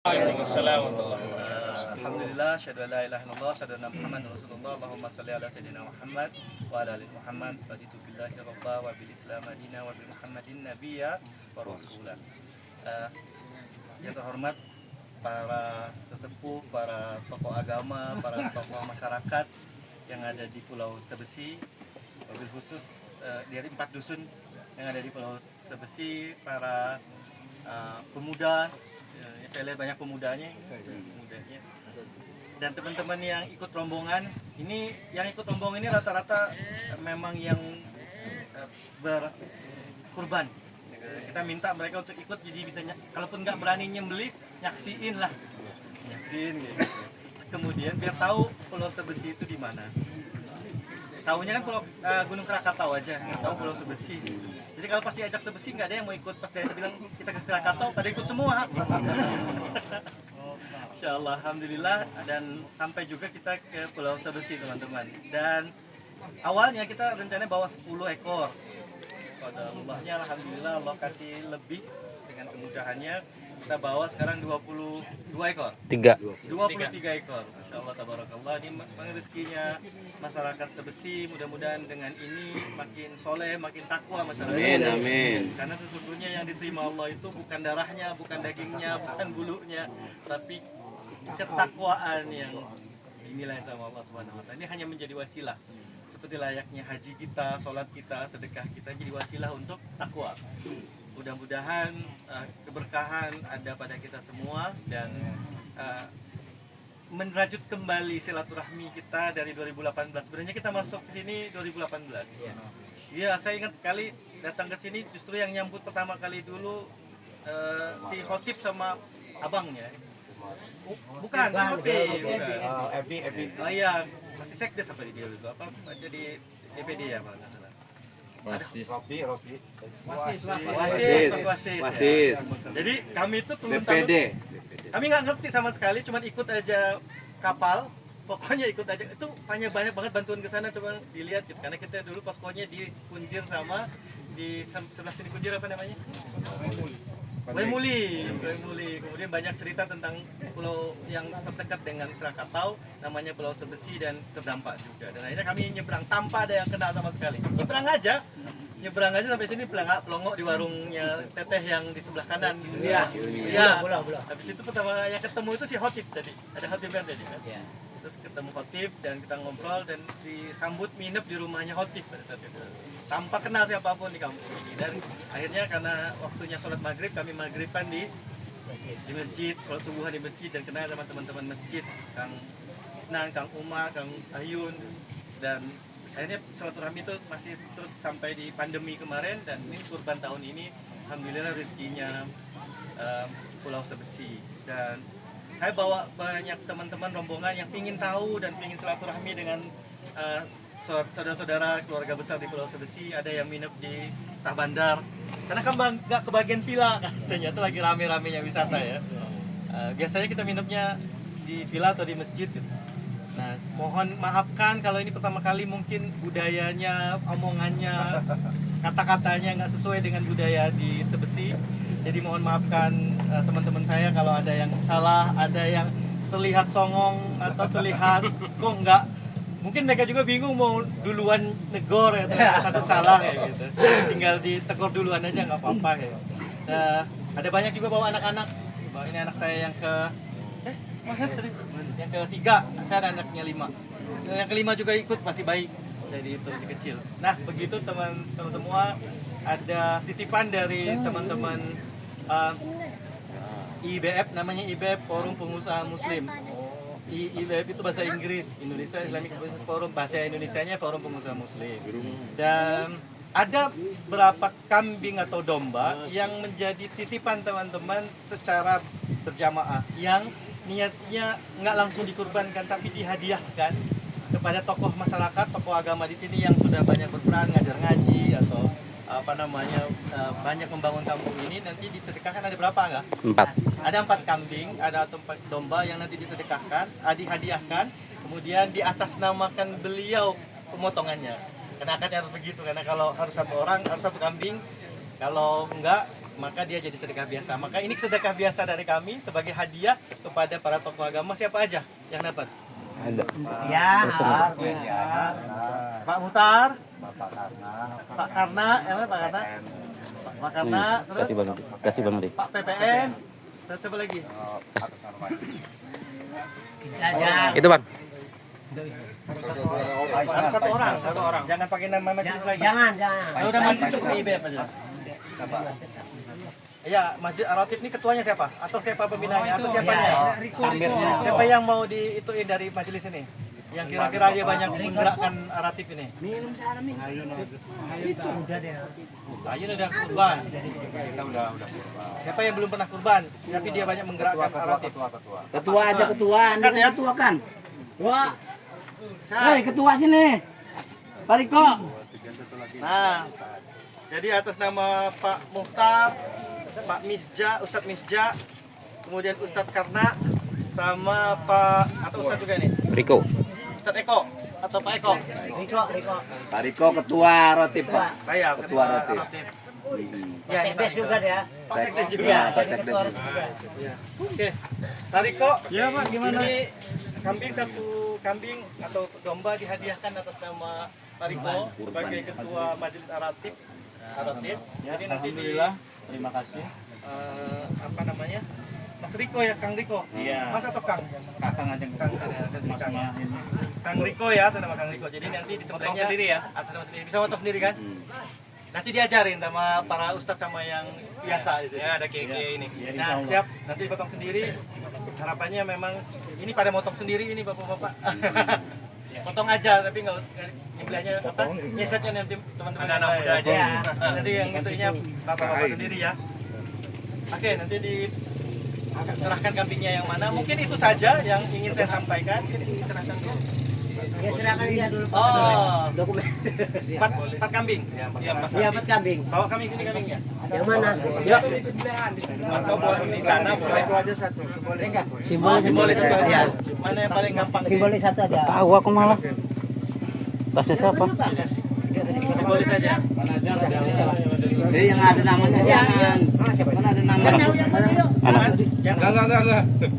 Waalaikumsalam warahmatullahi wabarakatuh. Alhamdulillah, syahadu an la ilaha illallah, syahadu anna Muhammadar Rasulullah. Allahumma salli ala sayyidina Muhammad wa ala ali Muhammad. Raditu billahi rabba wa bil Islam madina wa bi Muhammadin nabiyya wa rasulah. Yang terhormat para sesepuh, para tokoh agama, para tokoh masyarakat yang ada di Pulau Sebesi, wabil khusus dari 4 dusun yang ada di Pulau Sebesi, para pemuda. Saya lihat banyak pemudanya, dan teman-teman yang ikut rombongan ini, rata-rata memang yang berkurban. Kita minta mereka untuk ikut, jadi bisa kalaupun nggak berani nyembelih, nyaksiin gitu. Kemudian biar tahu Pulau Sebesi itu di mana. Tahunya kan Pulau Gunung Krakatau aja, nggak tahu Pulau Sebesi. Jadi kalau pas diajak Sebesi nggak ada yang mau ikut, pas dia bilang kita ke Krakatau pada ikut semua. Insyaallah, alhamdulillah, dan sampai juga kita ke Pulau Sebesi teman-teman. Dan awalnya kita rencana bawa 10 ekor. Pada Allahnya alhamdulillah Allah kasih lebih dengan kemudahannya. Kita bawa sekarang 22 ekor. 23 ekor. Insyaallah tabarakallah, ini rezekinya masyarakat Sebesi, mudah-mudahan dengan ini makin soleh, makin takwa masyarakat. Amin, amin. Karena sesungguhnya yang diterima Allah itu bukan darahnya, bukan dagingnya, bukan bulunya, tapi ketakwaan yang dinilai sama Allah Subhanahu wa taala. Ini hanya menjadi wasilah. Seperti layaknya haji kita, sholat kita, sedekah kita jadi wasilah untuk takwa. Mudah-mudahan keberkahan ada pada kita semua dan merajut kembali silaturahmi kita dari 2018. Sebenarnya kita masuk ke sini 2018. Iya, saya ingat sekali datang ke sini, justru yang nyambut pertama kali dulu si Khotib sama abangnya. Bukan, si Khotib. Ebi. Oh iya, masih sekdes apa dia dulu? Apa jadi DPD ya, Pak? Robi. Wasis. Jadi kami itu turun DPD. Kami nggak ngerti sama sekali, cuma ikut aja kapal. Pokoknya ikut aja. Itu banyak banget bantuan ke sana, coba dilihat gitu. Karena kita dulu poskonya di Kunjir sama di sebelah sini Kunjir apa namanya? Muli. Kemudian banyak cerita tentang pulau yang terdekat dengan Krakatau, namanya Pulau Sebesi, dan terdampak juga. Dan akhirnya kami nyebrang tanpa ada yang kenal sama sekali. Nyebrang aja sampai sini, pelongok di warungnya Teteh yang di sebelah kanan. Iya. Habis itu pertama yang ketemu itu si Khotib tadi. Ada Khotib kan tadi kan? Iya. Terus ketemu Khotib dan kita ngobrol dan disambut nginep di rumahnya Khotib pada saat itu. Tanpa kenal siapapun di kampung ini. Dan akhirnya karena waktunya sholat maghrib, kami maghriban di masjid, sholat subuhan di masjid, dan kenal sama teman-teman masjid, Kang Isnan, Kang Umar, Kang Ayun, dan akhirnya silaturahmi itu masih terus sampai di pandemi kemarin. Dan ini kurban tahun ini alhamdulillah rezekinya Pulau Sebesi. Dan saya bawa banyak teman-teman rombongan yang ingin tahu dan ingin silaturahmi dengan saudara-saudara keluarga besar di Pulau Sebesi. Ada yang minum di Sah Bandar karena kan nggak kebagian villa katanya, itu lagi rame-ramenya wisata ya. Biasanya kita minumnya di villa atau di masjid gitu. Nah, mohon maafkan kalau ini pertama kali mungkin budayanya, omongannya, kata-katanya nggak sesuai dengan budaya di Sebesi. Jadi mohon maafkan teman-teman saya kalau ada yang salah, ada yang terlihat songong atau terlihat kok nggak. Mungkin mereka juga bingung mau duluan negor ya, atau salah ya gitu. Tinggal ditegur duluan aja nggak apa-apa ya. Ada banyak juga bawa anak-anak. Ini anak saya yang yang ketiga, saya ada anaknya 5. Yang kelima juga ikut, masih bayi, jadi itu masih kecil. Nah begitu teman-teman semua, ada titipan dari teman-teman IBF, namanya IBF Forum Pengusaha Muslim. IBF itu bahasa Inggris, Indonesia Islamic Business Forum, bahasa Indonesianya Forum Pengusaha Muslim. Dan ada berapa kambing atau domba yang menjadi titipan teman-teman secara berjamaah, yang niatnya nggak langsung dikurbankan tapi dihadiahkan kepada tokoh masyarakat, tokoh agama di sini yang sudah banyak berperan ngajar ngaji atau banyak membangun kampung ini. Nanti disedekahkan ada berapa enggak? 4. Ada 4 kambing, ada 4 domba yang nanti disedekahkan, dihadiahkan, kemudian diatasnamakan beliau pemotongannya. Karena akan harus begitu, karena kalau harus 1 orang harus 1 kambing, kalau enggak maka dia jadi sedekah biasa. Maka ini sedekah biasa dari kami sebagai hadiah kepada para tokoh agama. Siapa aja yang dapat? Ada. Ya, Pak Muhtar, Pak Karna, Pak Karna, terus Kasih Bang Adi. Pak PPN, terus siapa lagi? Itu Bang. Ada satu orang. Jangan pakai nama majelis lagi. jangan. Kalau udah majelis cukup IBM aja. Iya, Masjid Ar-Ratib ini ketuanya siapa? Atau siapa pembinanya? Atau siapanya? Siapa yang mau diituin dari majelis ini? Yang kira-kira dia banyak menggerakkan Ar-Ratib ini? Minum sana, Mi. Itu udah deh. Ayun udah kurban. Siapa yang belum pernah kurban? Tapi dia banyak menggerakkan Ar-Ratib. Ketua aja ketua, Kan ya? ketua kan. Wah. Hei, ketua sini. Pak Riko. Nah, jadi atas nama Pak Muhtar, Pak Misja, Ustadz Misja, kemudian Ustadz Karna, sama Pak atau Ustadz juga nih, Riko. Ustadz Eko atau Pak Eko. Riko. Pak Riko ketua Rotib Pak. Saya Ketua Rotib. Ya, Sekdes juga deh ya. Pak Sekdes juga. Iya, Pak jadi Sekdes ketua juga. Ya. Oke, Pak Riko. Ya Pak, gimana? Ini kambing, satu kambing atau domba dihadiahkan atas nama Pak Riko sebagai ketua Majelis Ar-Ratib. Jadi nanti Terima kasih. apa namanya? Mas Riko ya, Kang Riko. Iya. Mas atau Kang? Kakang aja Kang Riko ya, atau nama Kang Riko. Jadi nanti disebutnya sendiri ya? Atas nama sendiri. Bisa potong sendiri kan? Nanti diajarin sama para ustadz sama yang biasa gitu. Ya, ada kiai ini. Nah, siap. Nanti dipotong sendiri. Harapannya memang ini pada motong sendiri ini Bapak-bapak. Potong aja tapi nggak nyembelihnya apa? Nyesetnya nanti teman-teman anak muda aja. Ya. Nanti yang itunya Bapak-bapak sendiri ya. Oke, nanti diserahkan kambingnya yang mana. Mungkin itu saja yang ingin saya sampaikan. Mungkin diserahkan dulu. Ya silakan dia dulu. Oh, Dokumen. 4 kambing. Iya, 4 Iya, Pak kambing. Bawa kambing sini kambingnya. Yang mana? Yuk. Atau bawa di sana boleh itu aja satu. Simbolnya satu. Ya. Mana yang paling gampang? Simbolnya satu aja. Tahu aku malah. Tasnya siapa? Simbolis saja. Jadi yang ada namanya jangan. Siapa? Mana ada namanya. Anak. Jangan. Enggak.